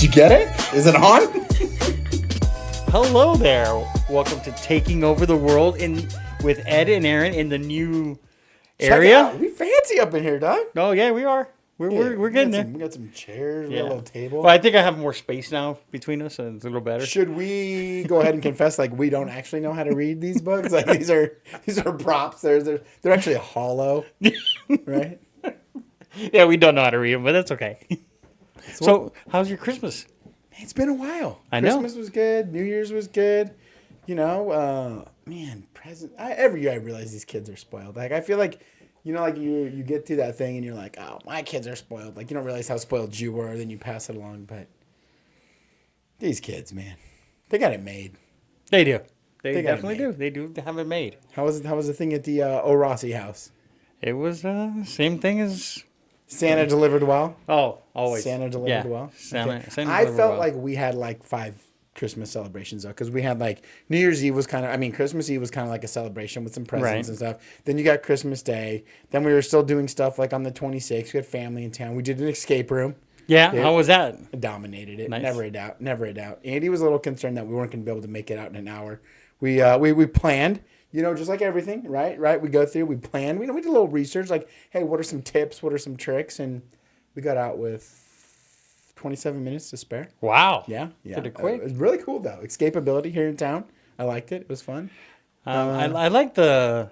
you get it? Is it on? Hello there. Welcome to Taking Over the World with Ed and Aaron in the new area. We fancy up in here, dog. Oh yeah, we are. We're getting there. We got some chairs, we got a little table. Well, I think I have more space now between us, and it's a little better. Should we go ahead and confess, like, we don't actually know how to read these books? Like, these are props. They're actually hollow, right? Yeah, we don't know how to read them, but that's okay. So how's your Christmas? It's been a while. I know. Christmas was good. New Year's was good. You know, every year I realize these kids are spoiled. Like, I feel like, you know, like you get to that thing and you're like, oh, my kids are spoiled. Like, you don't realize how spoiled you were, then you pass it along. But these kids, man, they got it made. They do. They definitely do. They do have it made. How was the thing at the O'Rossi house? It was same thing as Santa delivered well. Oh, always. Santa delivered well. Santa I felt like we had like 5 Christmas celebrations though, because we had like New Year's Eve was Christmas Eve was kind of like a celebration with some presents and stuff. Then you got Christmas Day. Then we were still doing stuff like on the 26th. We had family in town. We did an escape room. Yeah, how was that? I dominated it. Nice. Never a doubt. Andy was a little concerned that we weren't going to be able to make it out in an hour. We planned, you know, just like everything, right? We go through, we plan. We did a little research, like, hey, what are some tips? What are some tricks? And we got out with 27 minutes to spare. Wow. Yeah. Did it quick. It was really cool, though. Escapability here in town. I liked it. It was fun. I like the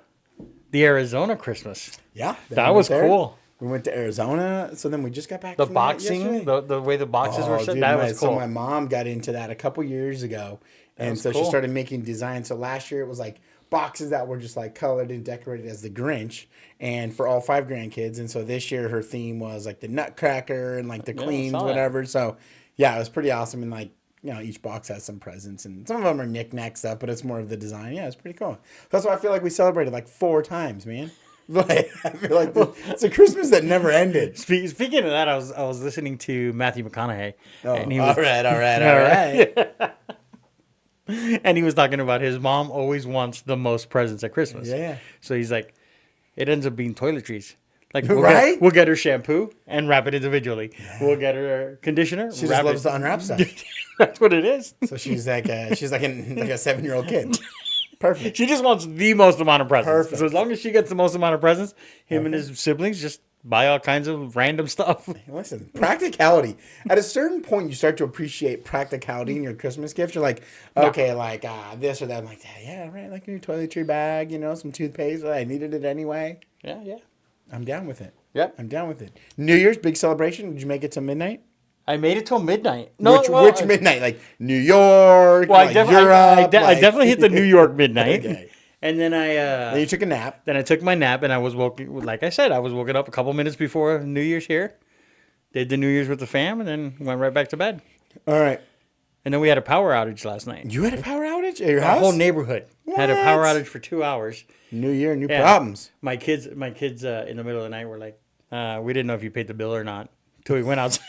Arizona Christmas. Yeah. That was cool. We went to Arizona, so then we just got back The from boxing, the way the boxes were set, dude, that was cool. So my mom got into that a couple years ago, and so she started making designs. So last year it was like boxes that were just like colored and decorated as the Grinch, and for all 5 grandkids. And so this year her theme was like the Nutcracker and like the Queens, whatever. So yeah, it was pretty awesome. And like, you know, each box has some presents, and some of them are knick-knack stuff, but it's more of the design. Yeah, it's pretty cool. That's why I feel like we celebrated like 4 times, man. Like, I feel like it's a Christmas that never ended. Speaking of that, I was listening to Matthew McConaughey. Oh, and he was, all right. And he was talking about his mom always wants the most presents at Christmas. Yeah. So he's like, it ends up being toiletries. Like, we'll get her shampoo and wrap it individually. Yeah. We'll get her conditioner. She just loves to unwrap stuff. That's what it is. So she's like a 7-year-old kid. Perfect. She just wants the most amount of presents. Perfect. So as long as she gets the most amount of presents, him and his siblings just buy all kinds of random stuff. Listen, practicality. At a certain point, you start to appreciate practicality in your Christmas gifts. You're like, okay, like this or that. I'm like, yeah, right, like a new toiletry bag, you know, some toothpaste. I needed it anyway. Yeah. I'm down with it. Yep. I'm down with it. New Year's, big celebration. Did you make it till midnight? I made it till midnight. Which midnight? Like New York, well, like Europe? I definitely hit the New York midnight. Okay. And then then you took a nap. Then I took my nap, and I was woken. Like I said, I was woken up a couple minutes before New Year's here. Did the New Year's with the fam, and then went right back to bed. All right. And then we had a power outage last night. You had a power outage at your house? The whole neighborhood had a power outage for 2 hours. New year, new problems. My kids in the middle of the night were like, we didn't know if you paid the bill or not until we went outside.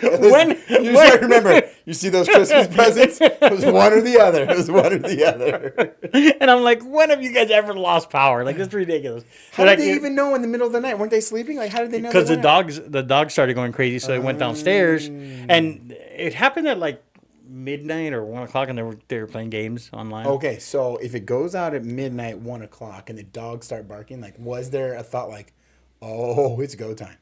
Remember, you see those Christmas presents? It was one or the other. And I'm like, when have you guys ever lost power? Like, it's ridiculous. How did they even know in the middle of the night? Weren't they sleeping? Like, how did they know? Because the dogs started going crazy, so they went downstairs, and it happened at like midnight or 1 o'clock, and they were playing games online. Okay, so if it goes out at midnight, 1 o'clock, and the dogs start barking, like, was there a thought like, oh, it's go time?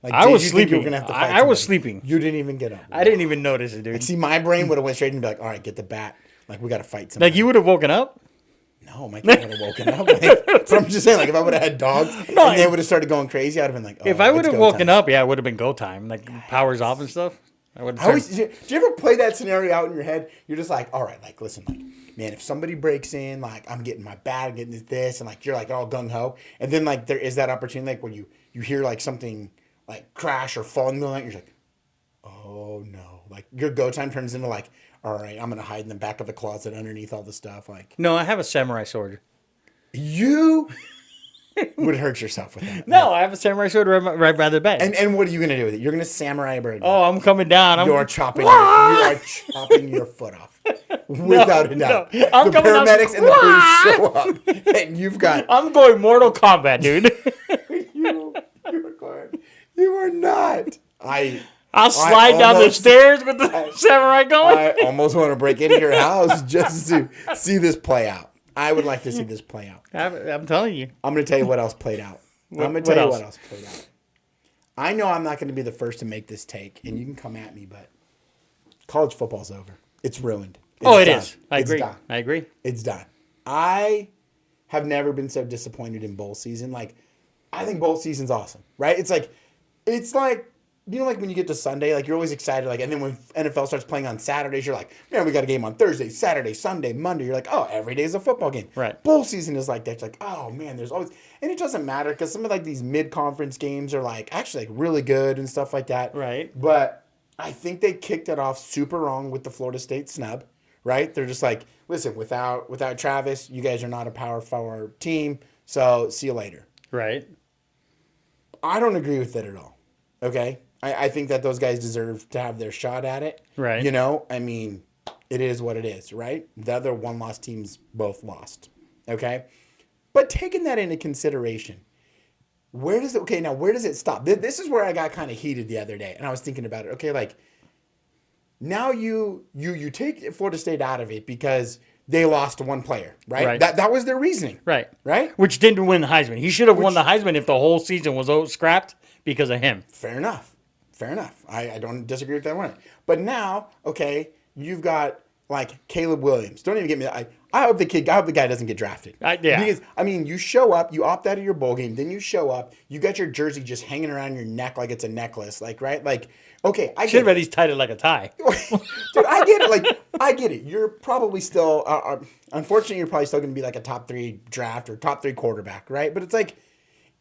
Like, I was sleeping. You were gonna have to fight I was sleeping. You didn't even get up. I didn't even notice it, dude. Like, see, my brain would have went straight and be like, all right, get the bat. Like, we got to fight somebody. Like, you would have woken up? No, my kid would have woken up. Like, but I'm just saying, like, if I would have had dogs and they would have started going crazy, I'd have been like, oh, if I would have woken up, it would have been go time. Like, power's off and stuff. Do you ever play that scenario out in your head? You're just like, all right, like, listen, like, man, if somebody breaks in, like, I'm getting my bat, I'm getting this, and, like, you're, like, all gung-ho. And then, like, there is that opportunity, like, where you hear, like, something, like, crash or fall in the middle of the night, you're like, oh, no. Like, your go time turns into, like, all right, I'm going to hide in the back of the closet underneath all the stuff. Like, no, I have a samurai sword. You would hurt yourself with that. No, I have a samurai sword right by the bed. And what are you going to do with it? You're going to samurai a bird. Oh, I'm coming down. You are chopping your foot off. Without a doubt. No. I'm the coming paramedics and the police show up. And you've got... I'm going Mortal Kombat, dude. You are not. I'll slide down the stairs with the samurai going. I almost want to break into your house just to see this play out. I would like to see this play out. I'm telling you. I'm going to tell you what else played out. What else played out. I know I'm not going to be the first to make this take, and you can come at me, but college football's over. It's ruined. It is. I agree. It's done. I have never been so disappointed in bowl season. Like, I think bowl season's awesome, right? It's like, you know, like when you get to Sunday, like you're always excited. Like, and then when NFL starts playing on Saturdays, you're like, man, we got a game on Thursday, Saturday, Sunday, Monday. You're like, oh, every day's a football game. Right. Bowl season is like that. It's like, oh man, there's always, and it doesn't matter because some of like these mid-conference games are like actually like really good and stuff like that. Right. But I think they kicked it off super wrong with the Florida State snub. Right. They're just like, listen, without Travis, you guys are not a Power 4 team. So see you later. Right. I don't agree with it at all. Okay. I think that those guys deserve to have their shot at it. Right. You know, I mean, it is what it is, right? The other one-loss teams both lost. Okay. But taking that into consideration, where does it stop? This is where I got kind of heated the other day. And I was thinking about it. Okay. Like, now you take Florida State out of it because they lost one player, right? That was their reasoning. Right. Right? Which didn't win the Heisman. He should have won the Heisman if the whole season was scrapped because of him. Fair enough. I don't disagree with that one. But now, okay, you've got like Caleb Williams. Don't even get me. I hope the guy doesn't get drafted. Yeah. Because I mean, you show up, you opt out of your bowl game, then you show up, you got your jersey just hanging around your neck like it's a necklace, like right, like okay, I should have at least tied it like a tie. Dude, I get it. Like I get it. You're probably still, unfortunately, you're probably still going to be like a top 3 draft or top 3 quarterback, right? But it's like,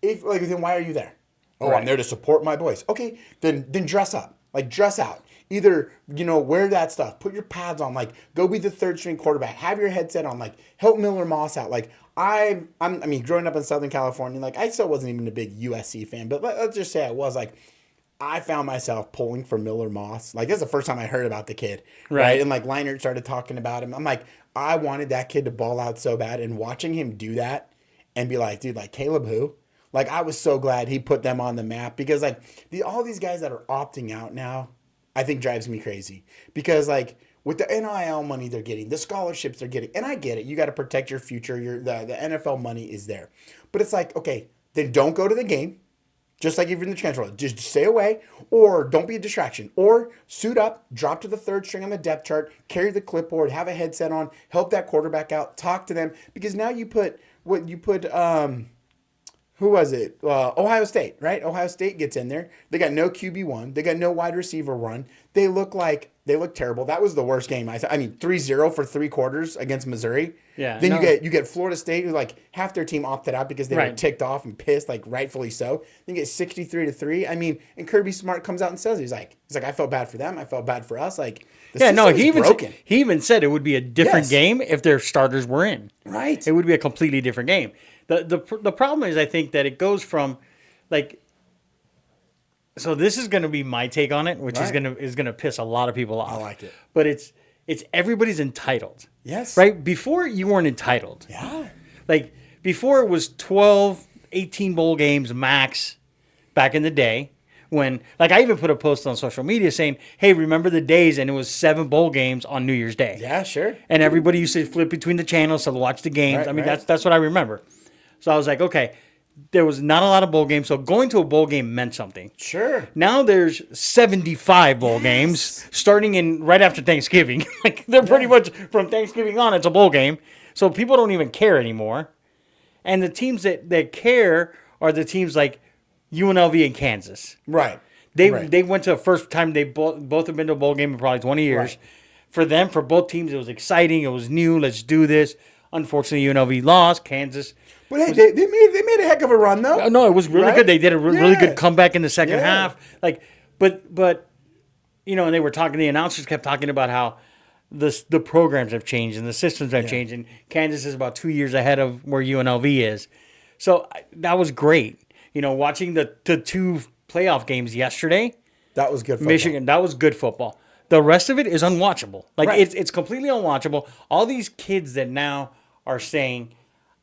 then why are you there? Oh, right. I'm there to support my boys. Okay, then dress up. Like, dress out. Either, wear that stuff. Put your pads on. Like, go be the 3rd string quarterback. Have your headset on. Like, help Miller Moss out. Like, I mean, growing up in Southern California, like, I still wasn't even a big USC fan. But let's just say I was. Like, I found myself pulling for Miller Moss. Like, this is the first time I heard about the kid. Right? And, like, Leinart started talking about him. I'm like, I wanted that kid to ball out so bad. And watching him do that and be like, dude, like, Caleb who? Like, I was so glad he put them on the map because, like, all these guys that are opting out now, I think drives me crazy. Because, like, with the NIL money they're getting, the scholarships they're getting, and I get it. You got to protect your future. The NFL money is there. But it's like, okay, then don't go to the game. Just like if you're in the transfer, just stay away, or don't be a distraction, or suit up, drop to the 3rd string on the depth chart, carry the clipboard, have a headset on, help that quarterback out, talk to them, because now you put who was it? Ohio State, right? Ohio State gets in there. They got no QB1. They got no wide receiver run. They look terrible. That was the worst game. I mean, 3-0 for 3 quarters against Missouri. Yeah. Then you get Florida State, who like half their team opted out because they were ticked off and pissed, like rightfully so. Then you get 63-3. I mean, and Kirby Smart comes out and says he's like I felt bad for them. I felt bad for us. Like he even said it would be a different game if their starters were in. Right. It would be a completely different game. The problem is I think that it goes from like. So this is going to be my take on it, which is going to piss a lot of people off. I like it. But it's everybody's entitled. Yes. Right? Before you weren't entitled. Yeah. Like before it was 12, 18 bowl games max back in the day when like I even put a post on social media saying, "Hey, remember the days?" and it was 7 bowl games on New Year's Day. Yeah, sure. And everybody used to flip between the channels to watch the games. I mean, that's what I remember. So I was like, okay, there was not a lot of bowl games, so going to a bowl game meant something. Sure. Now there's 75 bowl games starting in right after Thanksgiving. Like they're pretty much from Thanksgiving on, it's a bowl game. So people don't even care anymore. And the teams that care are the teams like UNLV and Kansas. Right. They went to the first time they both have been to a bowl game in probably 20 years. Right. For them, for both teams, it was exciting. It was new. Let's do this. Unfortunately, UNLV lost. Kansas. But hey, they made a heck of a run though. No, it was really good. They did a really good comeback in the second half. Like, but and they were talking. The announcers kept talking about how the programs have changed and the systems have changed, and Kansas is about 2 years ahead of where UNLV is. So that was great. Watching the 2 playoff games yesterday. That was good football. Michigan, that was good football. The rest of it is unwatchable. Like it's completely unwatchable. All these kids that now are saying,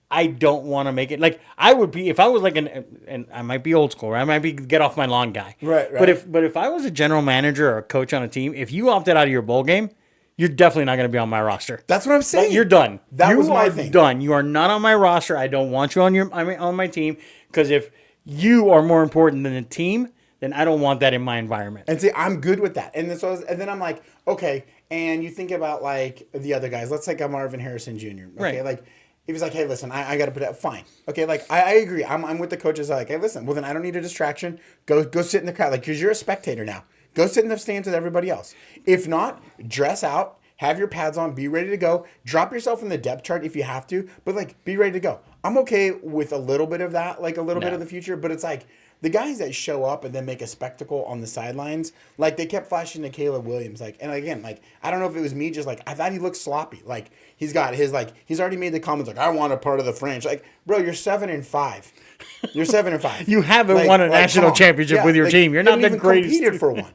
I don't want to make it. Like I would be if I was like and I might be old school, right? I might be get off my lawn guy. Right. But if I was a general manager or a coach on a team, if you opted out of your bowl game, you're definitely not going to be on my roster. That's what I'm saying. Like, you're done. That you was my are thing. Done. You are not on my roster. I don't want you on my team because if you are more important than the team, then I don't want that in my environment. And see, I'm good with that. And then I'm like, okay. And you think about like the other guys. Let's take a Marvin Harrison Jr. Okay, Right. like if he's like, hey, listen, I got to put that. Fine. Okay, like I agree. I'm with the coaches. Like, hey, listen. Well, then I don't need a distraction. Go sit in the crowd. Like, because you're a spectator now. Go sit in the stands with everybody else. If not, dress out. Have your pads on. Be ready to go. Drop yourself in the depth chart if you have to. But like, be ready to go. I'm okay with a little bit of that, like a little bit of the future. But it's like the guys that show up and then make a spectacle on the sidelines, like they kept flashing to Caleb Williams. Like, and again, like I don't know if it was me, just like I thought he looked sloppy. Like he's got his he's already made the comments like I want a part of the French. Like, bro, you're 7-5. You're 7-5. You haven't won a national championship with your team. You're not the greatest. Competed for one.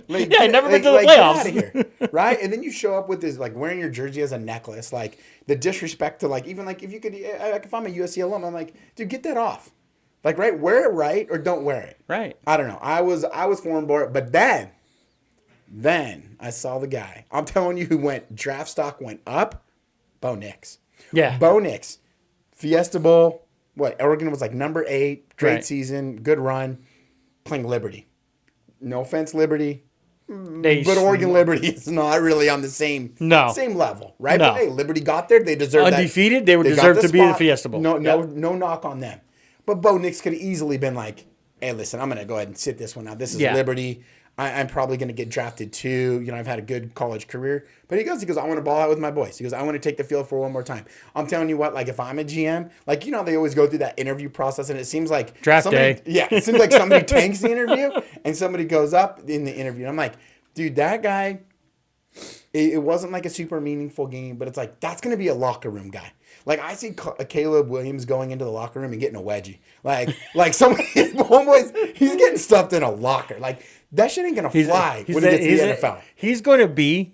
Like, yeah, I never been to the playoffs. Get out of here, right? And then you show up with this, like wearing your jersey as a necklace, like the disrespect to, like even like if you could, like if I'm a USC alum, I'm like, dude, get that off, like right, wear it right or don't wear it. Right. I don't know. I was for him, but then I saw the guy. I'm telling you, who went draft stock went up. Bo Nix. Yeah. Bo Nix. Fiesta Bowl. What Oregon was like number 8. Great season. Good run. Playing Liberty. No offense, Liberty. But Oregon Liberty is not really on the same level, right? No. But hey, Liberty got there. They deserve undefeated. They would deserve to be in the Fiesta Bowl. No knock on them. But Bo Nix could have easily been like, hey, listen, I'm going to go ahead and sit this one out. This is Liberty. I'm probably going to get drafted too. You know, I've had a good college career. But he goes, I want to ball out with my boys. He goes, I want to take the field for one more time. I'm telling you what, like if I'm a GM, like, you know, they always go through that interview process and it seems like draft day. Yeah, it seems like somebody tanks the interview and somebody goes up in the interview. And I'm like, dude, that guy, it wasn't like a super meaningful game, but it's like, that's going to be a locker room guy. Like I see Caleb Williams going into the locker room and getting a wedgie. Like somebody, homeboys, he's getting stuffed in a locker. Like that shit ain't gonna fly when he gets to the NFL. He's going to be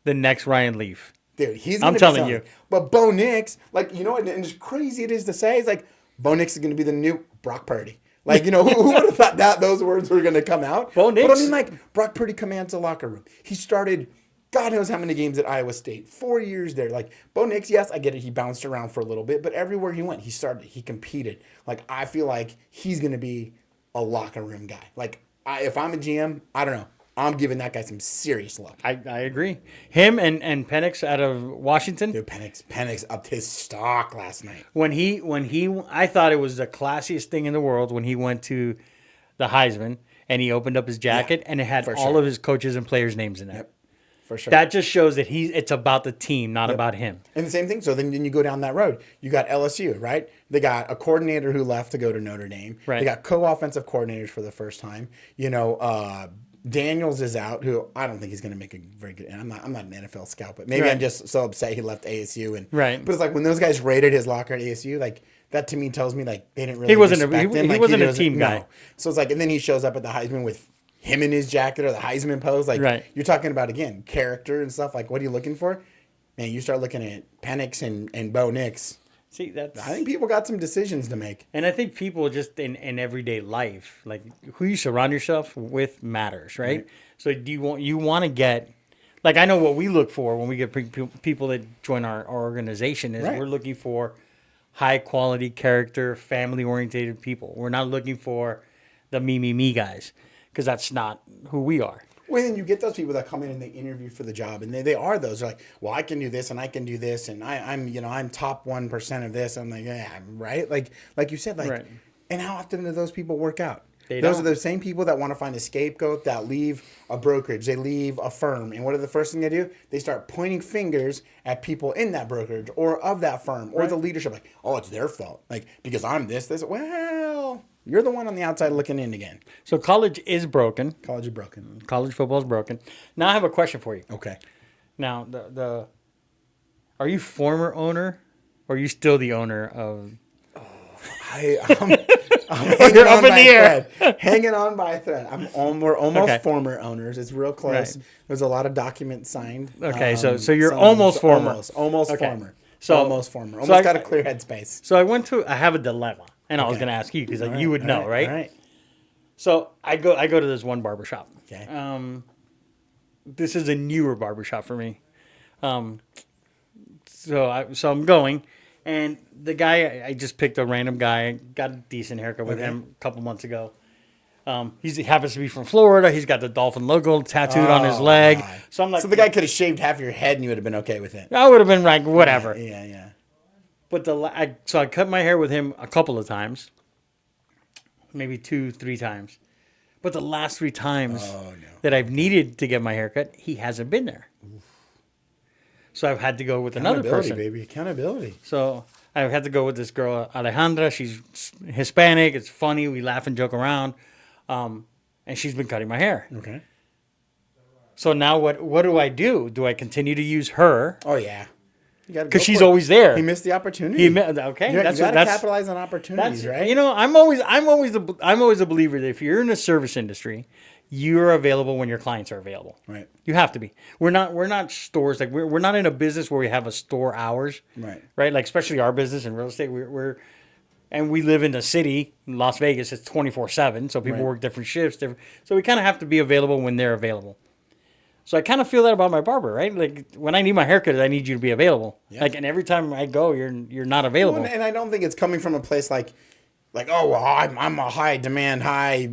the next Ryan Leaf. Dude, I'm telling you. But Bo Nix, like, you know, and as crazy it is to say, it's like Bo Nix is gonna be the new Brock Purdy. Like, you know, who would have thought that those words were gonna come out? Bo Nix. But I mean, like, Brock Purdy commands the locker room. He started God knows how many games at Iowa State. 4 years there. Like, Bo Nix, yes, I get it. He bounced around for a little bit, but everywhere he went, he started. He competed. Like, I feel like he's going to be a locker room guy. Like, if I'm a GM, I don't know. I'm giving that guy some serious love. I agree. Him and Penix out of Washington. Dude, Penix upped his stock last night. When he, I thought it was the classiest thing in the world when he went to the Heisman and he opened up his jacket and it had all of his coaches and players' names in it. Yep. For sure. That just shows that it's about the team, not about him. And the same thing. So then you go down that road. You got LSU, right? They got a coordinator who left to go to Notre Dame. Right. They got co-offensive coordinators for the first time. You know, Daniels is out, who I don't think he's going to make a very good. And I'm not an NFL scout, but maybe I'm just so upset he left ASU. And but it's like when those guys raided his locker at ASU, like that to me tells me like they didn't really. He wasn't a team guy. So it's like, and then he shows up at the Heisman with him in his jacket or the Heisman pose. Like you're talking about again character and stuff. Like what are you looking for? Man, you start looking at Penix and Bo Nix. See, I think people got some decisions to make. And I think people just in everyday life, like who you surround yourself with matters, right? So do you want to get, like I know what we look for when we get people that join our organization is we're looking for high quality character, family oriented people. We're not looking for the me guys because that's not who we are. Well, then you get those people that come in and they interview for the job, and they are those. They're like, well, I can do this, and I can do this, and I'm top 1% of this. I'm like, yeah, right. Like you said, like, and how often do those people work out? Those are the same people that want to find a scapegoat that leave a brokerage, they leave a firm, and what are the first thing they do? They start pointing fingers at people in that brokerage or of that firm or the leadership, like, oh, it's their fault, like because I'm this. Well. You're the one on the outside looking in again. So college is broken. College is broken. College football is broken. Now I have a question for you. Okay. Now are you former owner, or are you still the owner of? I'm hanging on by a thread. Hanging on by a thread. We're almost former owners. It's real close. There's a lot of documents signed. Okay, so you're almost former. Almost former. So almost former. Almost got a clear headspace. So I have a dilemma, and I was going to ask you because you would know, right? All right. So I go to this one barbershop. Okay. This is a newer barbershop for me. So I'm going, and the guy, I just picked a random guy, got a decent haircut with him a couple months ago. He happens to be from Florida. He's got the dolphin logo tattooed on his leg. God. So I'm like, so the guy could have shaved half your head and you would have been okay with it. I would have been like, whatever. Yeah. But so I cut my hair with him a couple of times, maybe 2-3 times. But the last 3 times that I've needed to get my haircut, he hasn't been there. Oof. So I've had to go with another person. Baby, accountability. So I've had to go with this girl, Alejandra. She's Hispanic. It's funny. We laugh and joke around. And she's been cutting my hair. Okay. So now what do I do? Do I continue to use her? Oh, yeah. Because she's always there. He missed the opportunity. Okay, you got to capitalize on opportunities, right? You know, I'm always a believer that if you're in the service industry, you're available when your clients are available. Right. You have to be. We're not stores, like we're not in a business where we have a store hours. Right. Right. Like especially our business in real estate, and we live in the city, Las Vegas. It's 24/7, so people work different shifts. So we kind of have to be available when they're available. So I kind of feel that about my barber, right? Like when I need my haircut, I need you to be available. Yeah. Like, and every time I go, you're not available. Well, and I don't think it's coming from a place like oh, well, I'm a high demand,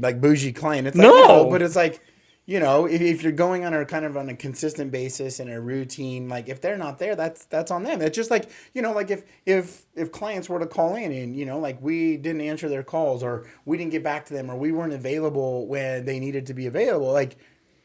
like bougie client. It's like, no, but it's like, you know, if you're going on a consistent basis in a routine, like if they're not there, that's on them. It's just like, you know, like if clients were to call in and, you know, like we didn't answer their calls or we didn't get back to them or we weren't available when they needed to be available, like.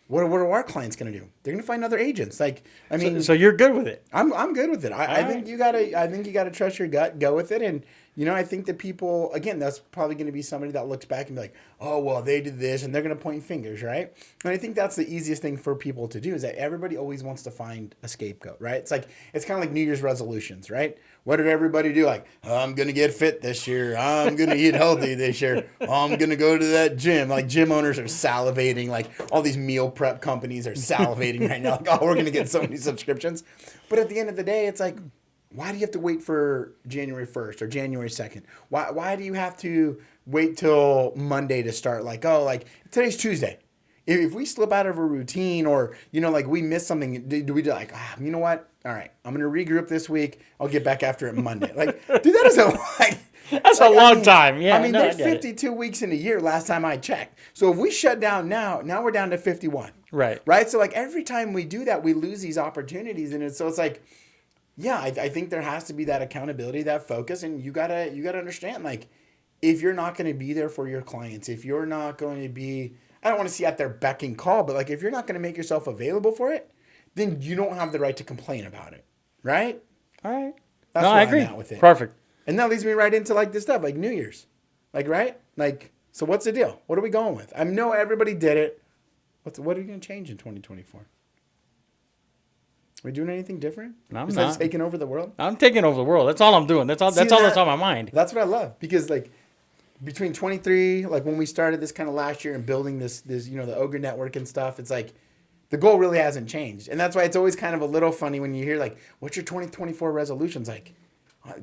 What are our clients going to do? They're going to find other agents. Like, I mean, so you're good with it. I'm good with it. I think you gotta trust your gut, go with it, and you know I think that people again that's probably going to be somebody that looks back and be like, oh well they did this, and they're going to point fingers, right? And I think that's the easiest thing for people to do is that everybody always wants to find a scapegoat, right? It's kind of like New Year's resolutions, right? What did everybody do? Like, I'm going to get fit this year. I'm going to eat healthy this year. I'm going to go to that gym. Like, gym owners are salivating. Like, all these meal prep companies are salivating right now. Like, oh, we're going to get so many subscriptions. But at the end of the day, it's like, why do you have to wait for January 1st or January 2nd? Why do you have to wait till Monday to start? Like, oh, like, today's Tuesday. If we slip out of a routine or, you know, like we miss something, do we do like, you know what? All right, I'm going to regroup this week. I'll get back after it Monday. Like, dude, that is that's a long time. Yeah. I mean, there's 52 weeks in a year last time I checked. So if we shut down now we're down to 51. Right. Right? So like every time we do that, we lose these opportunities. And so it's like, yeah, I think there has to be that accountability, that focus. And you gotta understand, like, if you're not going to be there for your clients, if you're not going to be, I don't want to see at their beck and call, but like if you're not going to make yourself available for it, then you don't have the right to complain about it, right? All right. That's where I agree. I'm at with it. Perfect. And that leads me right into like this stuff, like New Year's, like right, like so. What's the deal? What are we going with? I know everybody did it. What are you going to change in 2024? Are we doing anything different? No, I'm besides not. Taking over the world. I'm taking over the world. That's all I'm doing. That's all that's on my mind. That's what I love because like. Between 23, like when we started this kind of last year and building this, you know, the Ogre Network and stuff, it's like the goal really hasn't changed. And that's why it's always kind of a little funny when you hear like, what's your 2024 resolutions? Like,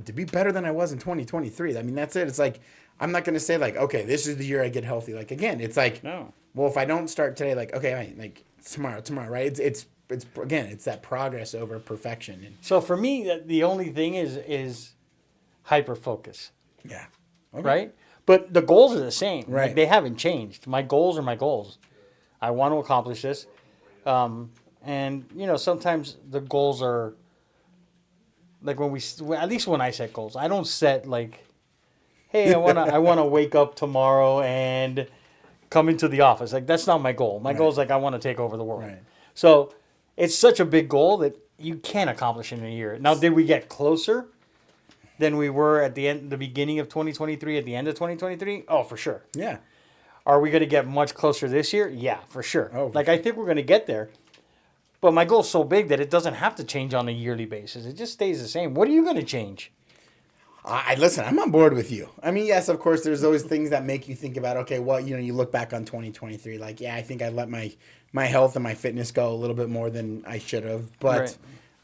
to be better than I was in 2023. I mean, that's it. It's like, I'm not going to say like, okay, this is the year I get healthy. Like, again, it's like, no. Well, if I don't start today, like, okay, like tomorrow, right? It's again, it's that progress over perfection. And so for me, the only thing is hyper focus. Yeah. Okay. Right? But the goals are the same. Right. Like, they haven't changed. My goals are my goals. I want to accomplish this. And, you know, sometimes the goals are, like at least when I set goals, I don't set like, hey, I want to wake up tomorrow and come into the office. Like, that's not my goal. My goal is like, I want to take over the world. Right. So it's such a big goal that you can't accomplish in a year. Now, did we get closer than we were at the beginning of 2023, at the end of 2023? Oh, for sure. Yeah. Are we going to get much closer this year? Yeah, for sure. Oh, like, I think we're going to get there. But my goal's so big that it doesn't have to change on a yearly basis. It just stays the same. What are you going to change? Listen, I'm on board with you. I mean, yes, of course, there's always things that make you think about, okay, well, you know, you look back on 2023, like, yeah, I think I let my health and my fitness go a little bit more than I should have. But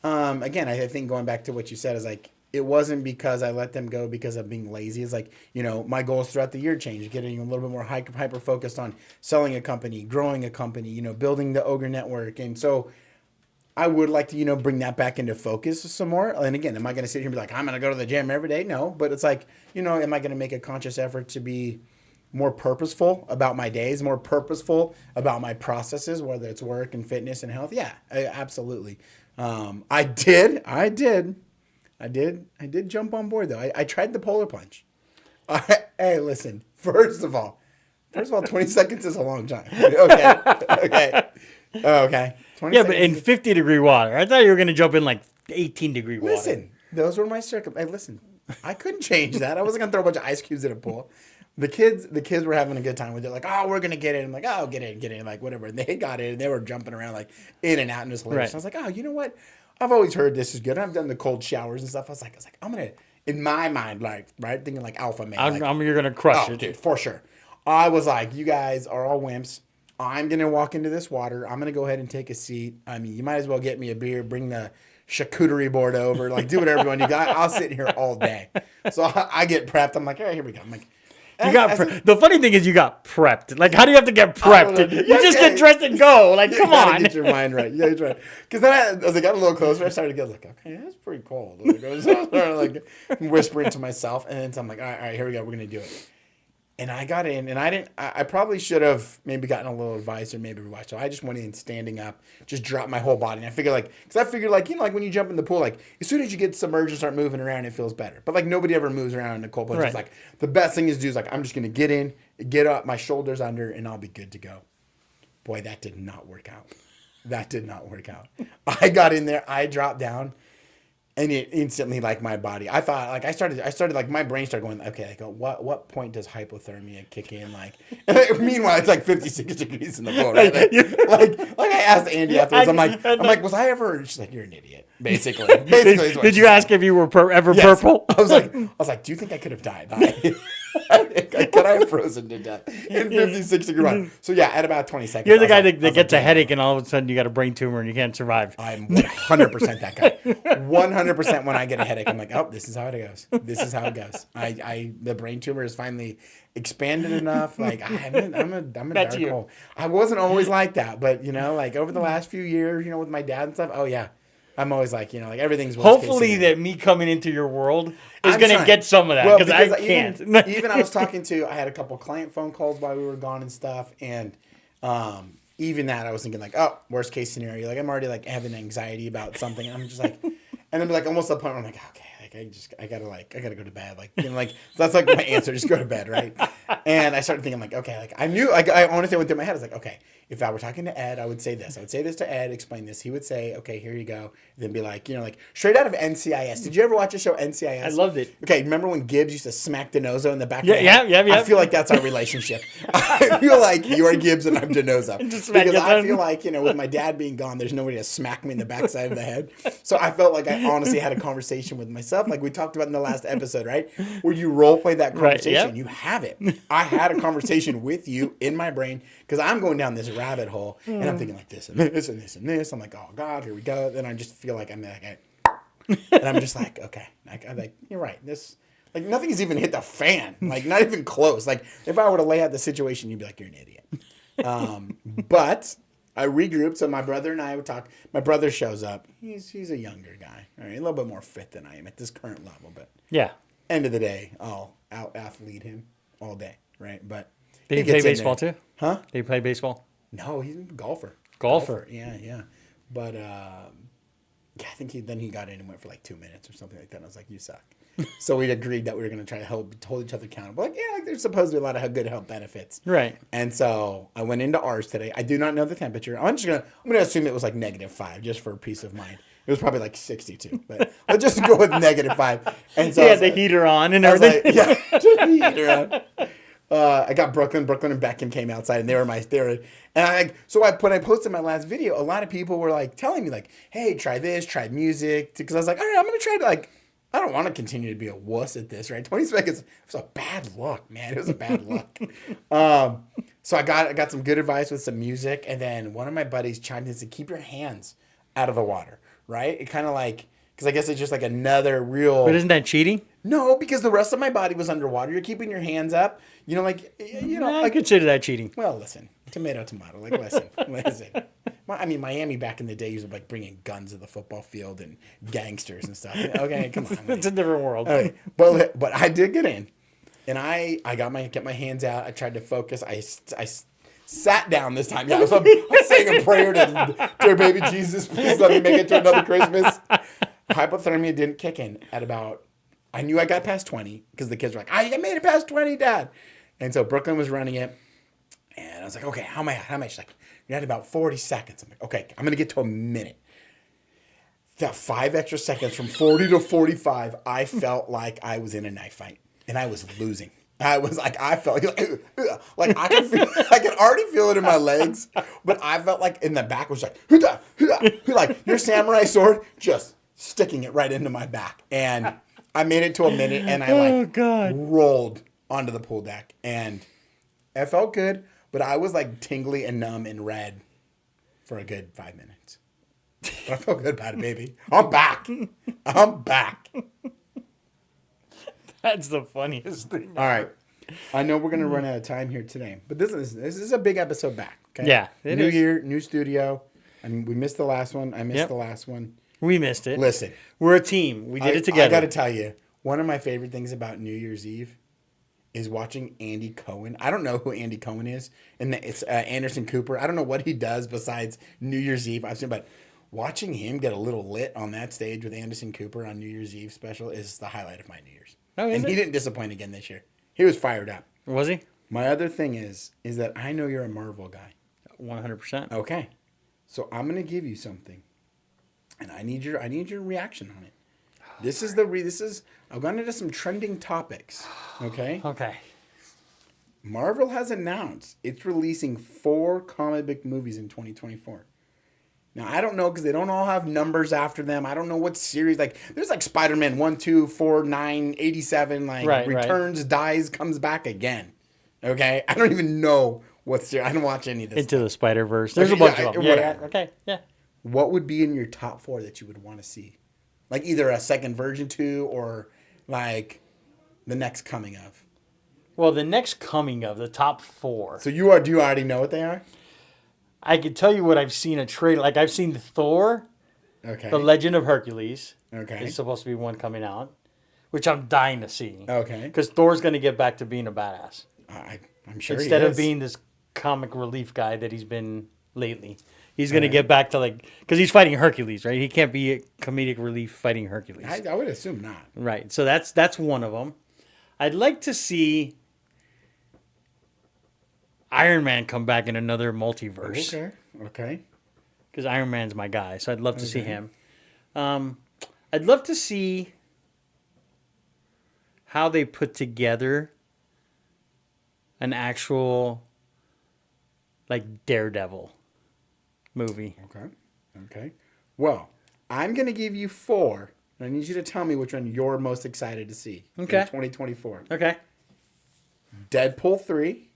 Again, I think going back to what you said is like, it wasn't because I let them go because of being lazy. It's like, my goals throughout the year changed, getting a little bit more hyper focused on selling a company, growing a company, building the Ogre network. And so I would like to, bring that back into focus some more. And again, am I going to sit here and be like, I'm going to go to the gym every day? No, but it's like, am I going to make a conscious effort to be more purposeful about my days, more purposeful about my processes, whether it's work and fitness and health? Yeah, absolutely. I did jump on board though. I tried the polar plunge. Hey, listen, first of all, 20 seconds is a long time. Okay. Okay. Yeah, but in 50-degree water. I thought you were going to jump in like 18-degree water. Listen, those were my circumstances. Hey, listen, I couldn't change that. I wasn't going to throw a bunch of ice cubes in a pool. The kids were having a good time with it. Like, oh, we're going to get in. I'm like, oh, get in. Like, whatever. And they got in. They were jumping around like in and out and it was hilarious. Right. I was like, oh, you know what? I've always heard this is good. I've done the cold showers and stuff. I was like, I'm going to, in my mind, like, right, thinking like alpha male. You're going to crush it. Dude, for sure. I was like, you guys are all wimps. I'm going to walk into this water. I'm going to go ahead and take a seat. I mean, you might as well get me a beer, bring the charcuterie board over, like do whatever you want. I'll sit here all day. So I get prepped. I'm like, all right, here we go. I'm like, the funny thing is you got prepped. Like, how do you have to get prepped? You just get dressed and go. Like, come on. Get your mind right. Yeah, right. Because then as I got a little closer, I started to get like, okay, that's pretty cold. I started like whispering to myself. And then I'm like, all right, here we go. We're going to do it. And I got in, and I probably should have maybe gotten a little advice or maybe watched. So I just went in standing up, just dropped my whole body. And I figured like when you jump in the pool, like as soon as you get submerged and start moving around, it feels better. But like nobody ever moves around in a cold plunge. Right. It's like the best thing is to do is like, I'm just going to get in, get up, my shoulders under, and I'll be good to go. Boy, that did not work out. I got in there, I dropped down. And it instantly, like, my body, I thought, like, I started, like, my brain started going, okay, like, what point does hypothermia kick in? Like, meanwhile, it's like 56 degrees in the pool, right? Like I asked Andy afterwards, I'm like, was I ever, she's like, you're an idiot, basically. Did you ask if you were ever purple? I was like, do you think I could have died? Could I have frozen to death in 56 degree water? So yeah, at about 20 seconds. You're the guy that gets a headache and all of a sudden you got a brain tumor and you can't survive. I'm 100% that guy. 100% when I get a headache, I'm like, oh, this is how it goes. The brain tumor is finally expanded enough. Like I'm a dark hole. I wasn't always like that, but like over the last few years, with my dad and stuff. Oh yeah. I'm always like, like everything's worst hopefully that me coming into your world is going to get some of that because I can't. Even I was I had a couple client phone calls while we were gone and stuff. And even that I was thinking like, oh, worst case scenario. Like I'm already like having anxiety about something. And I'm just like, and then like almost to the point where I'm like, okay, I gotta go to bed. Like, so that's like my answer. Just go to bed. Right. And I started thinking like, okay, like I knew, like I honestly went through my head. I was like, okay, if I were talking to Ed, I would say this. I would say this to Ed, explain this. He would say, okay, here you go. Then be like, like straight out of NCIS. Did you ever watch the show NCIS? I loved it. Okay, remember when Gibbs used to smack DiNozzo in the back of the head? Yeah. I feel like that's our relationship. I feel like you're Gibbs and I'm DiNozzo. Because I feel like, with my dad being gone, there's nobody to smack me in the backside of the head. So I felt like I honestly had a conversation with myself, like we talked about in the last episode, right? Where you role play that conversation. Right, yep. You have it. I had a conversation with you in my brain because I'm going down this rabbit hole and I'm thinking like this and this and this and this. I'm like, oh God, here we go. Then I just feel like I'm like, and I'm just like, okay, I'm like, you're right. This, like, nothing has even hit the fan. Like, not even close. Like, if I were to lay out the situation, you'd be like, you're an idiot. But I regrouped. So my brother and I would talk. My brother shows up. He's a younger guy. All right, a little bit more fit than I am at this current level. But yeah, end of the day, I'll out-athlete him all day, right? But did he play baseball too? Huh? Did he play baseball? No, he's a golfer. Yeah. But I think he got in and went for like 2 minutes or something like that. And I was like, you suck. So we agreed that we were going to try to hold each other accountable. Like, yeah, like there's supposed to be a lot of good health benefits. Right. And so I went into ours today. I do not know the temperature. I'm gonna assume it was like -5 just for peace of mind. It was probably like 62, but let's just go with -5. And so he had the heater on and everything. Like, yeah, just the heater on. I got Brooklyn and Beckham came outside and they were when I posted my last video, a lot of people were like telling me like, hey, try this, try music. Because I was like, all right, I'm going to try to like, I don't want to continue to be a wuss at this, right? 20 seconds was a bad look, man. It was a bad look. So I got some good advice with some music. And then one of my buddies chimed in and said, keep your hands out of the water, right? It kind of like, because I guess it's just like another real. But isn't that cheating? No, because the rest of my body was underwater. You're keeping your hands up. You know, like, you know. I consider that cheating. Well, listen, tomato. Like, listen. I mean, Miami back in the day used to like bringing guns to the football field and gangsters and stuff. Okay, come on. It's a different world. Okay. But I did get in, and I get my hands out. I tried to focus. I sat down this time. Yeah, I was saying a prayer to dear baby Jesus, please let me make it to another Christmas. Hypothermia didn't kick in at about. I knew I got past 20 because the kids were like, you made it past 20, Dad. And so Brooklyn was running it. And I was like, okay, how am I at? She's like, you're at about 40 seconds. I'm like, okay, I'm going to get to a minute. That 5 extra seconds from 40 to 45, I felt like I was in a knife fight. And I was losing. I was like, I felt like I could already feel it in my legs. But I felt like in the back was like your samurai sword just sticking it right into my back. And I made it to a minute, and I rolled onto the pool deck, and it felt good, but I was like tingly and numb and red for a good 5 minutes. But I felt good about it, baby. I'm back. That's the funniest thing. All right, I know we're gonna run out of time here today, but this is a big episode back. Okay? Yeah, new year, new studio. I mean, we missed the last one. I missed the last one. We missed it. Listen. We're a team. We did it together. I got to tell you, one of my favorite things about New Year's Eve is watching Andy Cohen. I don't know who Andy Cohen is. And it's Anderson Cooper. I don't know what he does besides New Year's Eve. I've seen, but watching him get a little lit on that stage with Anderson Cooper on New Year's Eve special is the highlight of my New Year's. Oh, is and it? He didn't disappoint again this year. He was fired up. Was he? My other thing is that I know you're a Marvel guy. 100%. Okay. So I'm going to give you something. And I need your reaction on it. I'm going into some trending topics. Okay? Okay. Marvel has announced it's releasing 4 comic book movies in 2024. Now, I don't know because they don't all have numbers after them. I don't know what series. Like, there's like Spider-Man 1, 2, 4, 9, 87. Like, returns, dies, comes back again. Okay? I don't even know what series. I don't watch any of this. Into the Spider-Verse. There's a bunch of them. Yeah. Okay. Yeah. What would be in your top 4 that you would want to see? Like either a second version to or like the next coming of? Well, the next coming of, the top 4. So do you already know what they are? I can tell you what I've seen a trailer. Like I've seen Thor. Okay. The Legend of Hercules. Okay. There's supposed to be one coming out, which I'm dying to see. Okay. Because Thor's going to get back to being a badass. I'm sure Instead he of being this comic relief guy that he's been lately. He's going to get back to because he's fighting Hercules, right? He can't be a comedic relief fighting Hercules. I would assume not. Right. So that's one of them. I'd like to see Iron Man come back in another multiverse. Okay. Because Iron Man's my guy, so I'd love to see him. I'd love to see how they put together an actual Daredevil movie. Okay. Well, I'm going to give you 4, and I need you to tell me which one you're most excited to see in 2024. Okay. Deadpool 3.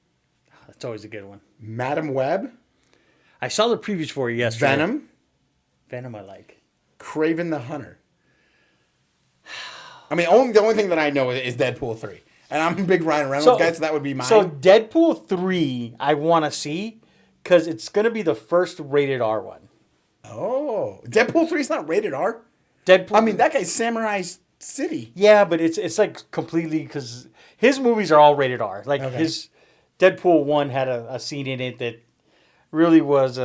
That's always a good one. Madam Web. I saw the previews for you yesterday. Venom I like. Kraven the Hunter. I mean, the only thing that I know is Deadpool 3. And I'm a big Ryan Reynolds guy, so that would be mine. So Deadpool 3 I want to see because it's going to be the first rated R one. Oh. Deadpool 3 is not rated R? Deadpool. I mean, that guy's Samurai City. Yeah, but it's like completely because his movies are all rated R. His Deadpool 1 had a scene in it that really was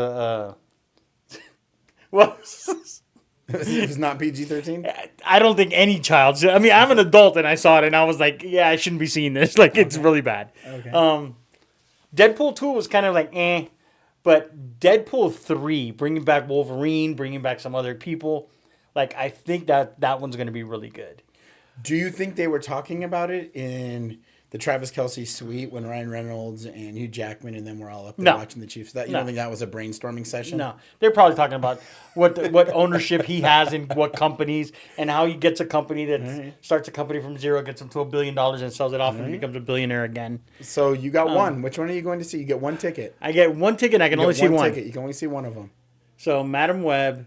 It was not PG-13? I don't think any child. I mean, I'm an adult and I saw it and I was like, yeah, I shouldn't be seeing this. It's really bad. Okay. Deadpool 2 was kind of like, eh. But Deadpool 3, bringing back Wolverine, bringing back some other people, I think that one's going to be really good. Do you think they were talking about it in the Travis Kelce suite when Ryan Reynolds and Hugh Jackman and them were all up there watching the Chiefs? You don't think that was a brainstorming session? No. They're probably talking about what ownership he has in what companies and how he gets a company that starts a company from zero, gets them to $1 billion and sells it off and becomes a billionaire again. So you got one. Which one are you going to see? You get one ticket. I get one ticket. I can only see one. You can only see one of them. So Madam Web,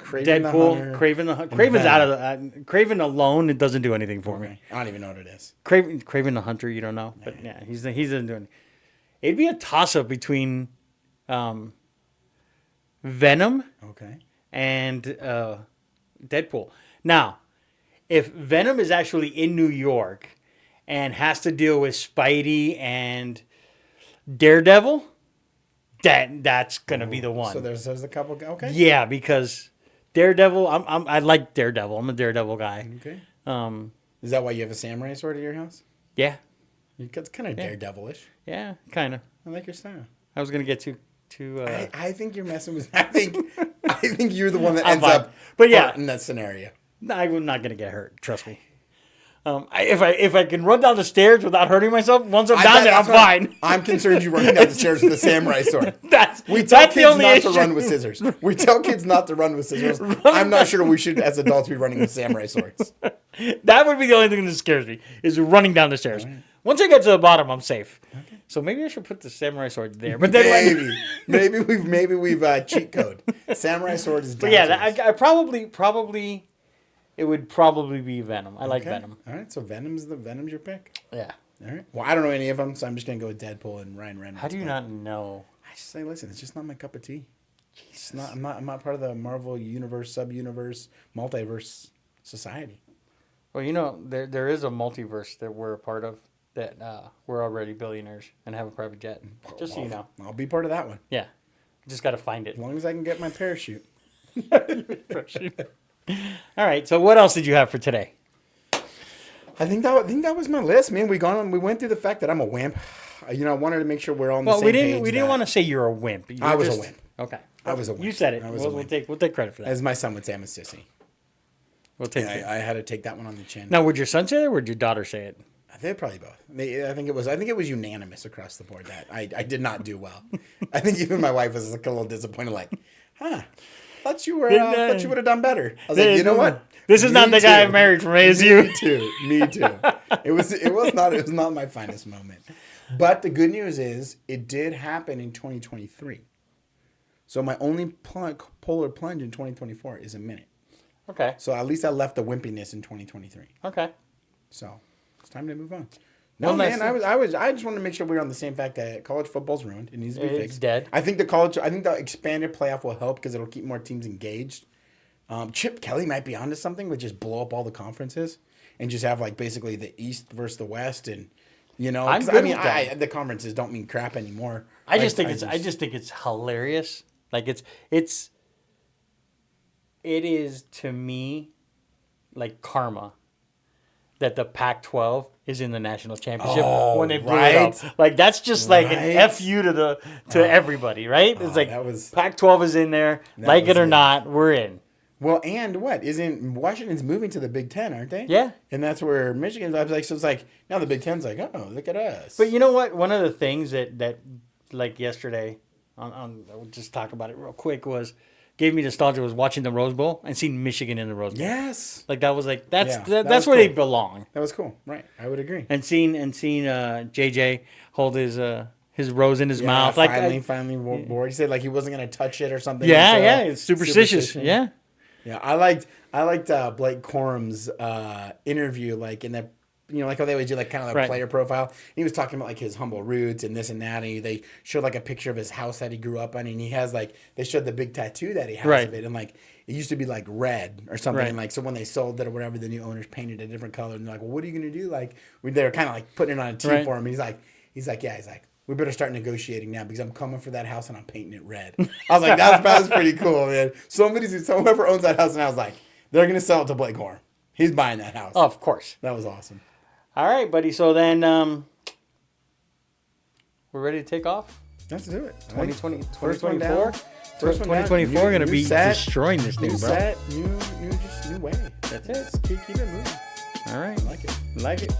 Kraven Deadpool, Kraven the Hunter. Craven's out of the... Kraven alone, it doesn't do anything for me. I don't even know what it is. Kraven the Hunter, you don't know? But yeah, he's doing it. It'd be a toss-up between Venom and Deadpool. Now, if Venom is actually in New York and has to deal with Spidey and Daredevil, that's gonna be the one. So there's a couple. Okay. Yeah, because Daredevil, I like Daredevil. I'm a Daredevil guy. Okay. Is that why you have a samurai sword at your house? Yeah. It's kind of Daredevil-ish. Yeah, kind of. I like your style. I was gonna get to. I think you're messing with. I think you're the one that ends up. But yeah, in that scenario. I'm not gonna get hurt. Trust me. If I can run down the stairs without hurting myself, once I'm down there, I'm fine. I'm concerned you running down the stairs with a samurai sword. We tell kids not to run with scissors. We tell kids not to run with scissors. I'm not sure we should, as adults, be running with samurai swords. That would be the only thing that scares me, is running down the stairs. Right. Once I get to the bottom, I'm safe. Okay. So maybe I should put the samurai sword there. But then maybe we've cheat code. Samurai sword is down. But yeah, I probably. It would probably be Venom. I like Venom. All right, so Venom's your pick. Yeah. All right. Well, I don't know any of them, so I'm just gonna go with Deadpool and Ryan Reynolds. How do you not know? I just say, listen, it's just not my cup of tea. It's not. I'm not part of the Marvel universe, sub-universe, multiverse society. Well, there is a multiverse that we're a part of. That we're already billionaires and have a private jet. Just so you know. I'll be part of that one. Yeah. Just got to find it. As long as I can get my parachute. All right. So what else did you have for today? I think that was my list, man. We went through the fact that I'm a wimp. I wanted to make sure we're all on the same page. We didn't want to say you're a wimp. I was a wimp. Okay. I was a wimp. You said it. We'll take credit for that. As my son would say, I'm a sissy. We'll take it. I had to take that one on the chin. Now, would your son say it or would your daughter say it? They're probably both. I think it was unanimous across the board that I did not do well. I think even my wife was like a little disappointed, like, thought you would have done better. I was like, you know what? This is not the guy I married from ASU. Me too. It was not my finest moment. But the good news is it did happen in 2023. So my only polar plunge in 2024 is a minute. Okay. So at least I left the wimpiness in 2023. Okay. So it's time to move on. No, man, I just wanted to make sure we were on the same fact that college football's ruined. It needs to be fixed. It's dead. I think the expanded playoff will help because it'll keep more teams engaged. Chip Kelly might be onto something, but just blow up all the conferences and just have like basically the East versus the West, and the conferences don't mean crap anymore. I just think it's hilarious. Like it is to me like karma that the Pac-12 is in the national championship when they blew it up. Like that's just like an FU to everybody, right? It's like Pac-12 is in there, like it or not, we're in. Well, and what? Isn't Washington's moving to the Big Ten, aren't they? Yeah. And that's where Michigan's like, so it's like now the Big Ten's like, oh, look at us. But you know what? One of the things that like yesterday I'll just talk about it real quick gave me nostalgia was watching the Rose Bowl and seeing Michigan in the Rose Bowl. Yes. Like that was like that's where they belong. That was cool. Right. I would agree. And seeing JJ hold his rose in his mouth. Finally bored. He said like he wasn't gonna touch it or something. Yeah, it's superstitious. Yeah. Yeah. I liked Blake Corum's interview, like in that, like how they always do like kind of like player profile. He was talking about like his humble roots and this and that. And they showed like a picture of his house that he grew up in, and he has like they showed the big tattoo that he has of it, and like it used to be like red or something. And like so when they sold it or whatever, the new owners painted a different color, and they're like, well, what are you gonna do? Like they were kind of like putting it on a team for him. And he's like, we better start negotiating now because I'm coming for that house and I'm painting it red. I was like, that's pretty cool, man. So whoever owns that house now is like, they're gonna sell it to Blake Corum. He's buying that house. Oh, of course. That was awesome. All right, buddy. So then we're ready to take off? Let's do it. 2024? 2024 going to be destroying this thing, bro. New way. That's it. Keep it moving. All right. I like it.